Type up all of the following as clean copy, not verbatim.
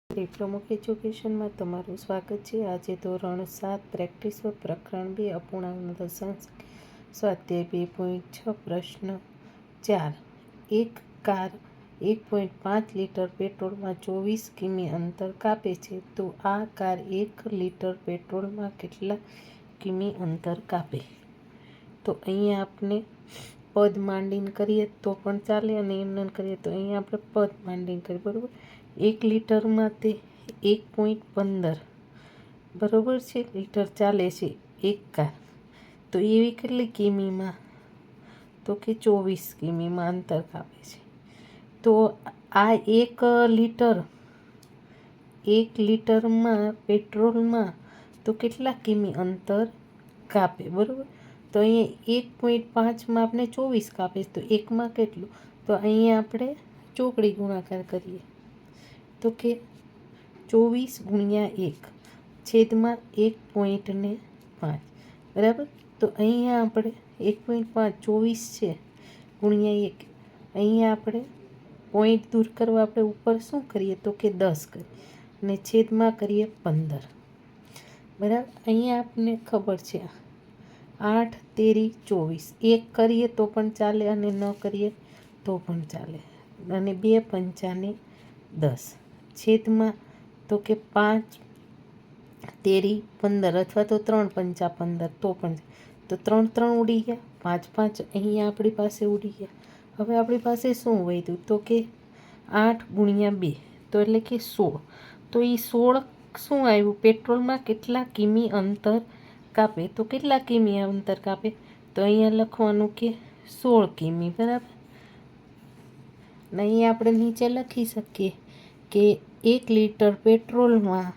Diploma એજ્યુકેશનમાં તમારું સ્વાગત છે। આજે ધોરણ 7 પ્રેક્ટિસ વર્ક પ્રકરણ 2 અપૂર્ણાંકનો દશાંશ સ્વાધ્યાય 2.6 પ્રશ્ન 4। એક કાર 1.5 લીટર પેટ્રોલમાં 24 કિમી અંતર કાપે છે, તો આ કાર 1 લીટર પેટ્રોલમાં કેટલા કિમી અંતર કાપે? તો અહીંયા આપણે પદ માંડીને કરીએ તો પણ ચાલે, અને એમને કરીએ તો અહીંયા આપણે પદ માંડીને કરીએ, બરાબર। 1 લીટરમાં તે 1.15 બરાબર છે લીટર ચાલે છે એક કાર, તો એવી કેટલી કિમીમાં? તો કે 24 કિમીમાં અંતર કાપે છે। તો આ 1 લીટરમાં પેટ્રોલમાં તો કેટલા કિમી અંતર કાપે, બરાબર। તો અહીંયા 1.5માં આપણે 24 કાપે, તો એકમાં કેટલું? તો અહીંયા આપણે ચોકડી ગુણાકાર કરીએ તો કે 24 ગુણ્યા 1 છેદમાં 1.5, બરાબર। તો અહીંયા આપણે 1.5 24 છે ગુણ્યા 1, અહીંયા આપણે પોઈન્ટ દૂર કરવા આપણે ઉપર શું કરીએ તો કે 10 કરીએ, અને છેદમાં કરીએ 15, બરાબર। અહીંયા આપણને ખબર છે 8 તેરી 24, 1 કરીએ તો પણ ચાલે અને ન કરીએ તો પણ ચાલે, અને 2 પંચાને 10 છેદમાં તો કે 5 તેરી 15 અથવા તો 3 પંચા 15 તો પણ, તો 3 3 ઉડી ગયા, 5 5 અહીંયા આપણી પાસે ઉડી ગયા। હવે આપણી પાસે શું વધ્યું તો કે 8 ગુણ્યા 2 તો એટલે કે 16, તો એ 16 શું આવ્યું? પેટ્રોલમાં કેટલા કિમી અંતર કાપે? તો કેટલા કિમી અંતર કાપે? તો અહીંયા લખવાનું કે 16 કિમી, બરાબર। અને અહીંયા આપણે નીચે લખી શકીએ કે 1 લીટર પેટ્રોલમાં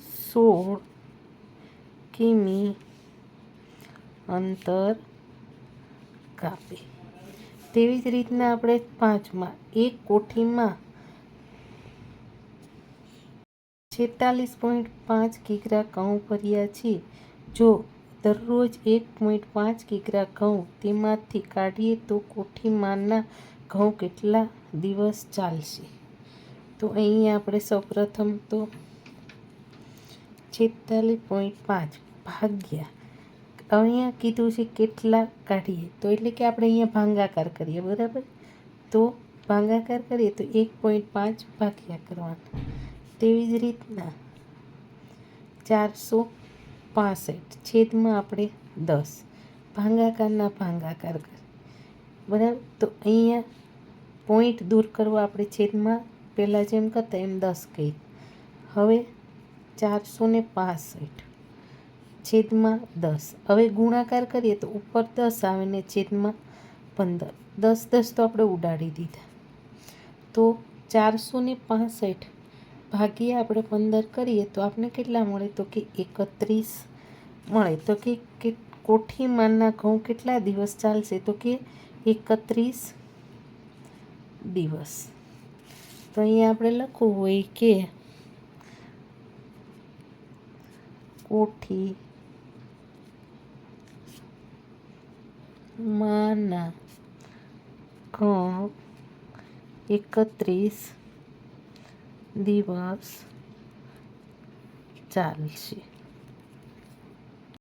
16 કિમી અંતર કાપે। તેવી જ રીતના આપણે 5માં એક કોઠીમાં 46.5 કિગ્રા ઘઉં ભર્યા છે, જો દરરોજ 1.5 કિગ્રા ઘઉં તેમાંથી કાઢીએ તો કોઠીમાંના ઘઉં કેટલા દિવસ ચાલશે? તો અહીંયા આપણે સૌપ્રથમ તો 46.5 ભાગ્યા, અહીંયા કીધું છે કેટલા કાઢીએ, તો એટલે કે આપણે અહીંયા ભાગાકાર કરીએ, બરાબર। તો ભાગાકાર કરીએ તો 1.5 ભાગ્યા કરવાના, તેવી જ રીતના 465 છેદમાં આપણે 10 ભાગાકારના ભાગાકાર કરીએ, બરાબર। તો અહીંયા પોઈન્ટ દૂર કરવા આપણે છેદમાં પહેલાં જેમ કરતા એમ 10 કહી, હવે 465 છેદમાં 10, હવે ગુણાકાર કરીએ તો ઉપર 10 આવે ને છેદમાં 15, 10 10 તો આપણે ઉડાડી દીધા, તો 465 ભાગ્યા આપણે 15 કરીએ તો આપણે કેટલા મળે? તો કે 31 મળે। તો કે કોઠીમાંના ઘઉં કેટલા દિવસ ચાલશે? તો કે 31 દિવસ। તો અહીંયા આપણે લખવું હોય કે કોઠીમાંના ઘઉં 31 દિવસ ચાલશે।